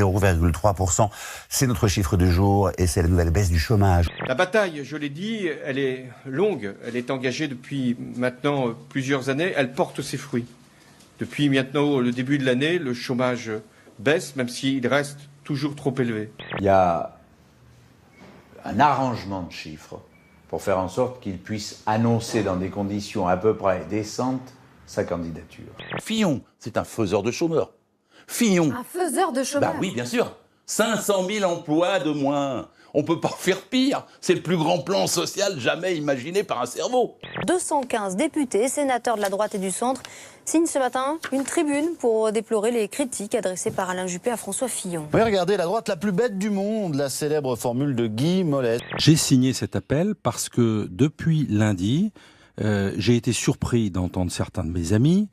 0,3%. C'est notre chiffre du jour et c'est la nouvelle baisse du chômage. La bataille, je l'ai dit, elle est longue. Elle est engagée depuis maintenant plusieurs années. Elle porte ses fruits. Depuis maintenant le début de l'année, le chômage baisse, même s'il reste toujours trop élevé. Il y a un arrangement de chiffres pour faire en sorte qu'il puisse annoncer dans des conditions à peu près décentes sa candidature. Fillon, c'est un faiseur de chômeurs. Fillon. Un faiseur de chômeurs. Bah oui, bien sûr. 500 000 emplois de moins. On peut pas faire pire. C'est le plus grand plan social jamais imaginé par un cerveau. 215 députés, sénateurs de la droite et du centre signent ce matin une tribune pour déplorer les critiques adressées par Alain Juppé à François Fillon. Oui, regardez, la droite la plus bête du monde, la célèbre formule de Guy Mollet. J'ai signé cet appel parce que depuis lundi, j'ai été surpris d'entendre certains de mes amis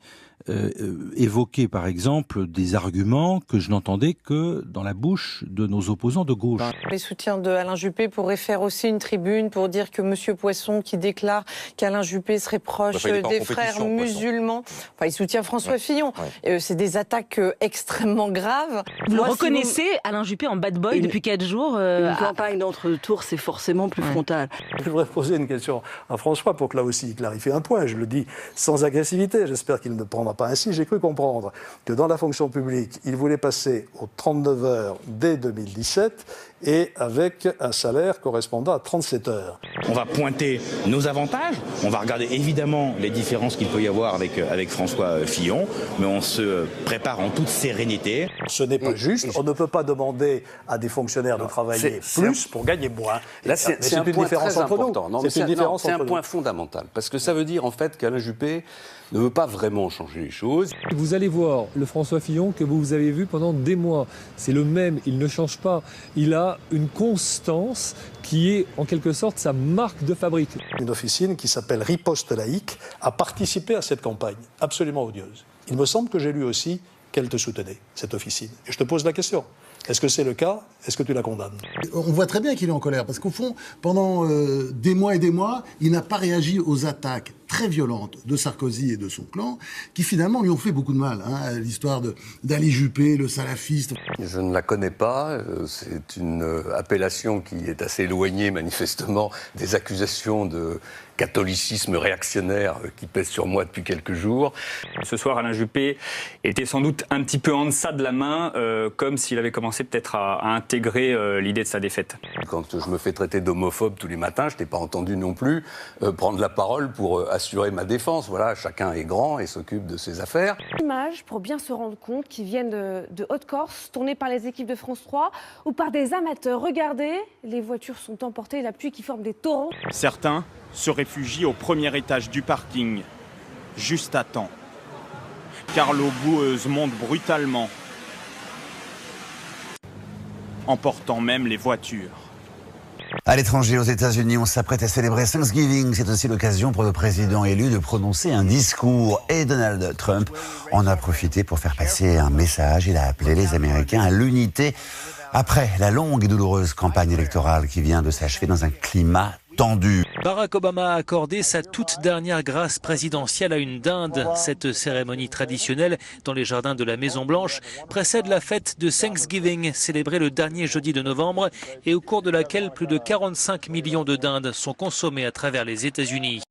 évoquer par exemple des arguments que je n'entendais que dans la bouche de nos opposants de gauche. Les soutiens de Alain Juppé pourraient faire aussi une tribune pour dire que M. Poisson, qui déclare qu'Alain Juppé serait proche des frères musulmans, il soutient François Fillon. Ouais. C'est des attaques extrêmement graves. Vous le reconnaissez, Alain Juppé en bad boy depuis 4 jours Une campagne d'entre-tours, c'est forcément plus frontal. Je voudrais poser une question à François pour que là aussi il clarifie un point. Je le dis sans agressivité. J'espère qu'il ne prendra pas ainsi. J'ai cru comprendre que dans la fonction publique, il voulait passer aux 39 heures dès 2017 et avec un salaire correspondant à 37 heures. On va pointer nos avantages, on va regarder évidemment les différences qu'il peut y avoir avec François Fillon, mais on se prépare en toute sérénité. Ce n'est pas juste, on ne peut pas demander à des fonctionnaires de travailler plus pour gagner moins. Là, c'est un point très important. C'est un point fondamental, parce que ça veut dire en fait qu'Alain Juppé ne veut pas vraiment changer les choses. Vous allez voir le François Fillon que vous avez vu pendant des mois. C'est le même, il ne change pas. Il a une constance qui est en quelque sorte sa marque de fabrique. Une officine qui s'appelle Riposte laïque a participé à cette campagne absolument odieuse. Il me semble que j'ai lu aussi qu'elle te soutenait, cette officine. Et je te pose la question. Est-ce que c'est le cas? Est-ce que tu la condamnes? On voit très bien qu'il est en colère, parce qu'au fond, pendant des mois et des mois, il n'a pas réagi aux attaques très violentes de Sarkozy et de son clan, qui finalement lui ont fait beaucoup de mal. L'histoire d'Ali Juppé, le salafiste. Je ne la connais pas. C'est une appellation qui est assez éloignée, manifestement, des accusations de catholicisme réactionnaire qui pèsent sur moi depuis quelques jours. Ce soir, Alain Juppé était sans doute un petit peu en deçà de la main, comme s'il avait commencé peut-être à intégrer l'idée de sa défaite. Quand je me fais traiter d'homophobe tous les matins, je n'ai pas entendu non plus prendre la parole pour assurer ma défense. Voilà, chacun est grand et s'occupe de ses affaires. Images pour bien se rendre compte qu'ils viennent de Haute-Corse, tournées par les équipes de France 3 ou par des amateurs. Regardez, les voitures sont emportées, la pluie qui forme des torrents. Certains se réfugient au premier étage du parking, juste à temps, car l'eau boueuse monte brutalement, emportant même les voitures. À l'étranger, aux États-Unis, on s'apprête à célébrer Thanksgiving. C'est aussi l'occasion pour le président élu de prononcer un discours. Et Donald Trump en a profité pour faire passer un message. Il a appelé les Américains à l'unité après la longue et douloureuse campagne électorale qui vient de s'achever dans un climat tendu. Barack Obama a accordé sa toute dernière grâce présidentielle à une dinde. Cette cérémonie traditionnelle dans les jardins de la Maison-Blanche précède la fête de Thanksgiving, célébrée le dernier jeudi de novembre et au cours de laquelle plus de 45 millions de dindes sont consommées à travers les États-Unis.